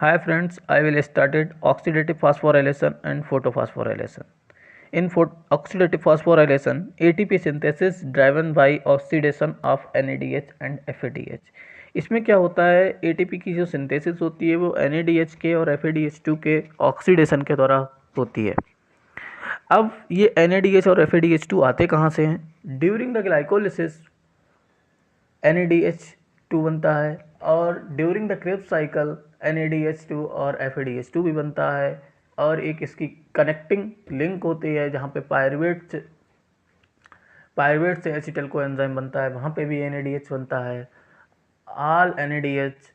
Hi friends, I will started oxidative phosphorylation and photophosphorylation. In oxidative phosphorylation, ATP synthesis driven by oxidation of NADH and FADH. इसमें क्या होता है, ATP की जो synthesis होती है वो NADH के और FADH2 के ऑक्सीडेशन के द्वारा होती है। अब ये NADH और FADH2 आते कहाँ से हैं? ड्यूरिंग द ग्लाइकोलिसिस NADH2 बनता है और during the Krebs cycle NADH2 और FADH2 भी बनता है और एक इसकी कनेक्टिंग लिंक होती है जहाँ पे पायरुवेट से एसिटल को एंजाइम बनता है, वहाँ पे भी NADH बनता है। All NADH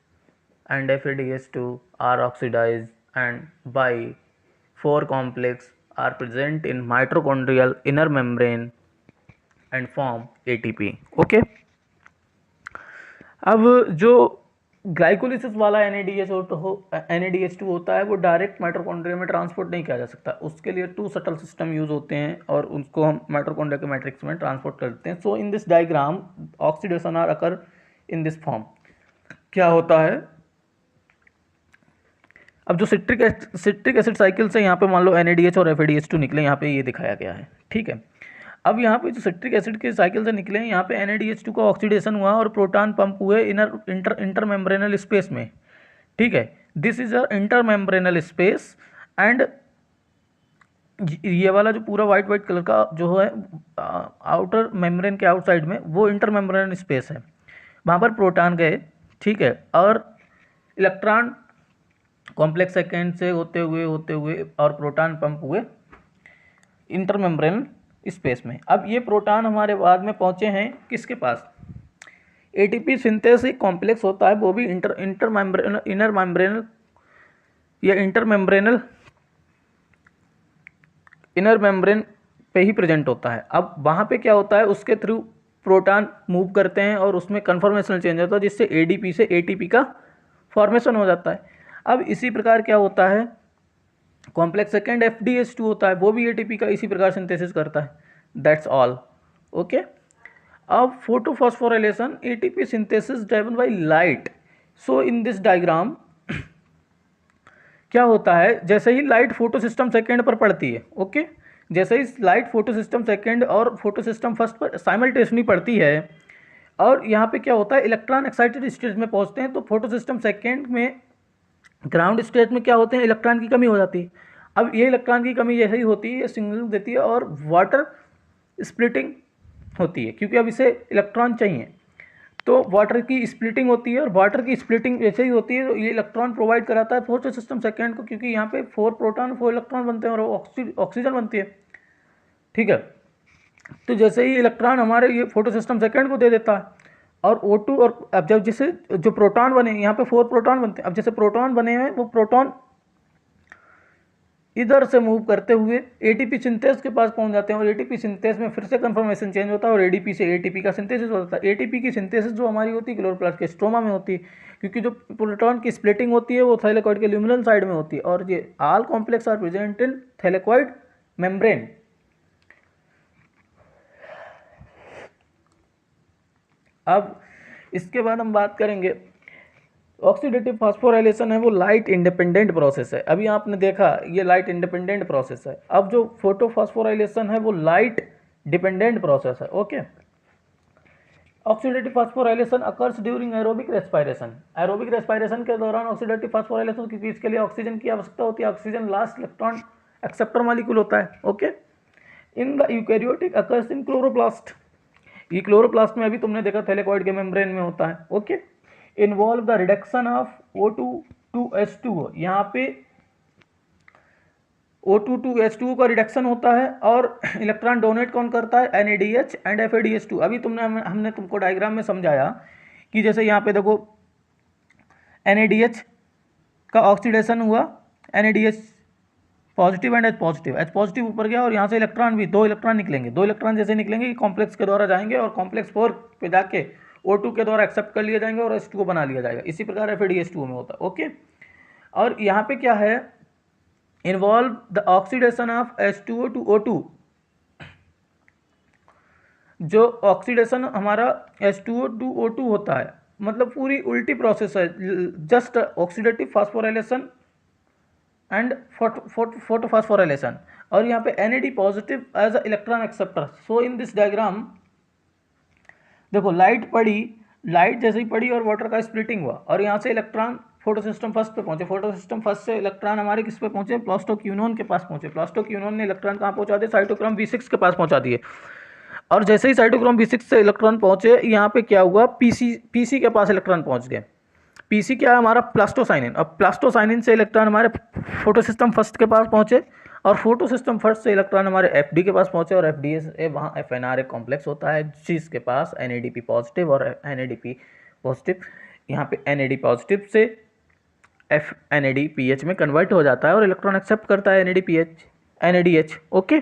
and FADH2 are oxidized and by 4 complex are present in mitochondrial inner membrane and form ATP. Okay. अब जो ग्लाइकोलिसिस वाला NADH2 होता है वो डायरेक्ट माइटोकॉन्ड्रिया में ट्रांसपोर्ट नहीं किया जा सकता, उसके लिए 2 शटल सिस्टम यूज होते हैं और उसको हम माइटोकॉन्ड्रिया के मैट्रिक्स में ट्रांसपोर्ट करते हैं। So in this diagram oxidation are occur in this form. क्या होता है, अब जो सिट्रिक एसिड साइकिल से यहाँ पे मान लो NADH और FADH2 निकले, यहाँ पे ये दिखाया गया है, ठीक है। अब यहाँ पे जो सिट्रिक एसिड के साइकिल से निकले यहाँ पे NADH2 का ऑक्सीडेशन हुआ और प्रोटॉन पंप हुए इंटरमेम्ब्रेनल स्पेस में, ठीक है। This is a intermembranal space and ये वाला जो पूरा वाइट कलर का जो है आउटर मेम्ब्रेन के आउटसाइड में वो इंटरमेम्ब्रेनल स्पेस है, वहाँ पर प्रोटॉन गए, ठीक है, और इलेक्ट्रॉन कॉम्प्लेक्स सेकेंड से होते हुए और प्रोटॉन पंप हुए इंटरमेम्ब्रेनल स्पेस में। अब ये प्रोटॉन हमारे बाद में पहुंचे हैं किसके पास? एटीपी सिंथेसिस एक कॉम्प्लेक्स होता है वो भी इनर मेम्ब्रेन पे ही प्रेजेंट होता है। अब वहाँ पे क्या होता है, उसके थ्रू प्रोटॉन मूव करते हैं और उसमें कन्फर्मेशनल चेंज होता है जिससे एडीपी से एटीपी का फॉर्मेशन हो जाता है। अब इसी प्रकार क्या होता है, कॉम्प्लेक्स सेकेंड FDH2 होता है वो भी एटीपी का इसी प्रकार सिंथेसिस करता है। That's all, okay. अब photophosphorylation ATP synthesis driven by light. So in this diagram क्या होता है, जैसे ही लाइट फोटो सिस्टम सेकेंड पर पड़ती है, ओके, जैसे ही लाइट फोटो सिस्टम सेकेंड और फोटो सिस्टम फर्स्ट पर साइमल्टेनियसली पड़ती है और यहाँ पे क्या होता है, इलेक्ट्रॉन एक्साइटेड स्टेट में पहुँचते हैं तो फोटो सिस्टम सेकेंड में ग्राउंड स्टेट में क्या होते हैं, इलेक्ट्रॉन की कमी हो जाती है। अब ये इलेक्ट्रॉन की कमी जैसे ही होती है ये सिग्नल देती है और वाटर स्प्लिटिंग होती है, क्योंकि अब इसे इलेक्ट्रॉन चाहिए तो वाटर की स्प्लिटिंग होती है और वाटर की स्प्लिटिंग जैसे ही होती है तो ये इलेक्ट्रॉन प्रोवाइड कराता है फोटो सिस्टम सेकेंड को, क्योंकि यहाँ पे 4 प्रोटॉन 4 इलेक्ट्रॉन बनते हैं और ऑक्सीजन बनती है, ठीक है। तो जैसे ही इलेक्ट्रॉन हमारे ये फोटो सिस्टम सेकेंड को दे देता है और O2 और अब जब जैसे जो प्रोटॉन बने, यहाँ पे 4 प्रोटॉन बनते हैं, अब जैसे प्रोटॉन बने हैं वो प्रोटॉन इधर से मूव करते हुए एटीपी सिंथेस के पास पहुंच जाते हैं और एटीपी सिंथेस में फिर से कन्फर्मेशन चेंज होता है और एडीपी से एटीपी का सिंथेसिस होता है। एटीपी की सिंथेसिस जो हमारी होती है क्लोरोप्लास्ट के स्ट्रोमा में होती है, क्योंकि जो प्रोटॉन की स्प्लिटिंग होती है वो थैलेकॉइड के ल्यूमिनल साइड में होती है और ये all complex are present in thylakoid membrane. अब इसके बाद हम बात करेंगे ऑक्सीडेटिव फास्फोराइलेशन है वो लाइट इंडिपेंडेंट प्रोसेस है। अभी आपने देखा ये लाइट इंडिपेंडेंट प्रोसेस है। अब जो फोटोफॉस्फोराइलेशन है वो लाइट डिपेंडेंट प्रोसेस है, okay. Oxidative phosphorylation occurs during aerobic respiration. Aerobic respiration के दौरान ऑक्सीडेटिव फास्फोराइलेशन, क्योंकि इसके लिए ऑक्सीजन की आवश्यकता होती है, oxygen last electron acceptor molecule होता है, okay. In the eukaryotic occurs in chloroplast. ये क्लोरोप्लास्ट में अभी तुमने देखा थैलेकॉइड के मेम्ब्रेन में होता है, okay. Involve the reduction of O2 to H2O। यहाँ पे O2 to H2O का रिडक्शन होता है और इलेक्ट्रॉन डोनेट कौन करता है, NADH एंड FADH2। अभी हमने तुमको डायग्राम में समझाया कि जैसे यहाँ पे देखो NADH का ऑक्सीडेशन हुआ, NADH positive and H positive ऊपर गया और यहाँ से इलेक्ट्रॉन भी 2 इलेक्ट्रॉन निकलेंगे। 2 इलेक्ट्रॉन जैसे निकलेंगे कॉम्प्लेक्स के द्वारा जाएंगे और कॉम्प्लेक्स 4 पे जाके O2 के द्वारा एक्सेप्ट कर लिया जाएंगे और H2O बना लिया जाएगा। इसी प्रकार FADH2O में होता है, ओके। और यहाँ पे क्या है, involve the oxidation of H2O to O2। जो ऑक्सीडेशन हमारा H2O to O2 होता है मतलब पूरी उल्टी प्रोसेस है, just oxidative phosphorylation and photophosphorylation. और यहाँ पे NAD positive as a electron acceptor. So in this diagram देखो लाइट पड़ी, लाइट जैसे ही पड़ी और वाटर का स्प्लिटिंग हुआ और यहाँ से इलेक्ट्रॉन फोटोसिस्टम फर्स्ट पे पहुंचे, फोटोसिस्टम फर्स्ट से इलेक्ट्रॉन हमारे किस पे पहुंचे, प्लास्टोक्यूनोन के पास पहुंचे, प्लास्टोक्यूनोन ने इलेक्ट्रॉन कहाँ पहुंचा दिए, साइटोक्रोम B6 के पास पहुंचा दिए। और जैसे ही साइटोक्रोम B6 से इलेक्ट्रॉन पहुंचे, यहाँ पे क्या हुआ, पीसी के पास इलेक्ट्रॉन पहुंच गए। पीसी क्या है हमारा, प्लास्टोसाइनिन। अब प्लास्टोसाइनिन से इलेक्ट्रॉन हमारे फोटोसिस्टम फर्स्ट के पास पहुंचे और फोटोसिस्टम फर्स्ट से इलेक्ट्रॉन हमारे FD के पास पहुंचे और FD से वहाँ FNR एक कॉम्प्लेक्स होता है जिसके पास NADP पॉजिटिव और NADP पॉजिटिव, यहाँ पे NAD पॉजिटिव से NADPH में कन्वर्ट हो जाता है और इलेक्ट्रॉन एक्सेप्ट करता है NADH। ओके,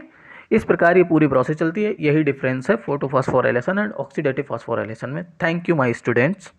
इस प्रकार ये पूरी प्रोसेस चलती है। यही डिफरेंस है फोटोफॉस्फोराइलेशन एंड ऑक्सीडेटिव फॉस्फोराइलेशन में। Thank you my students.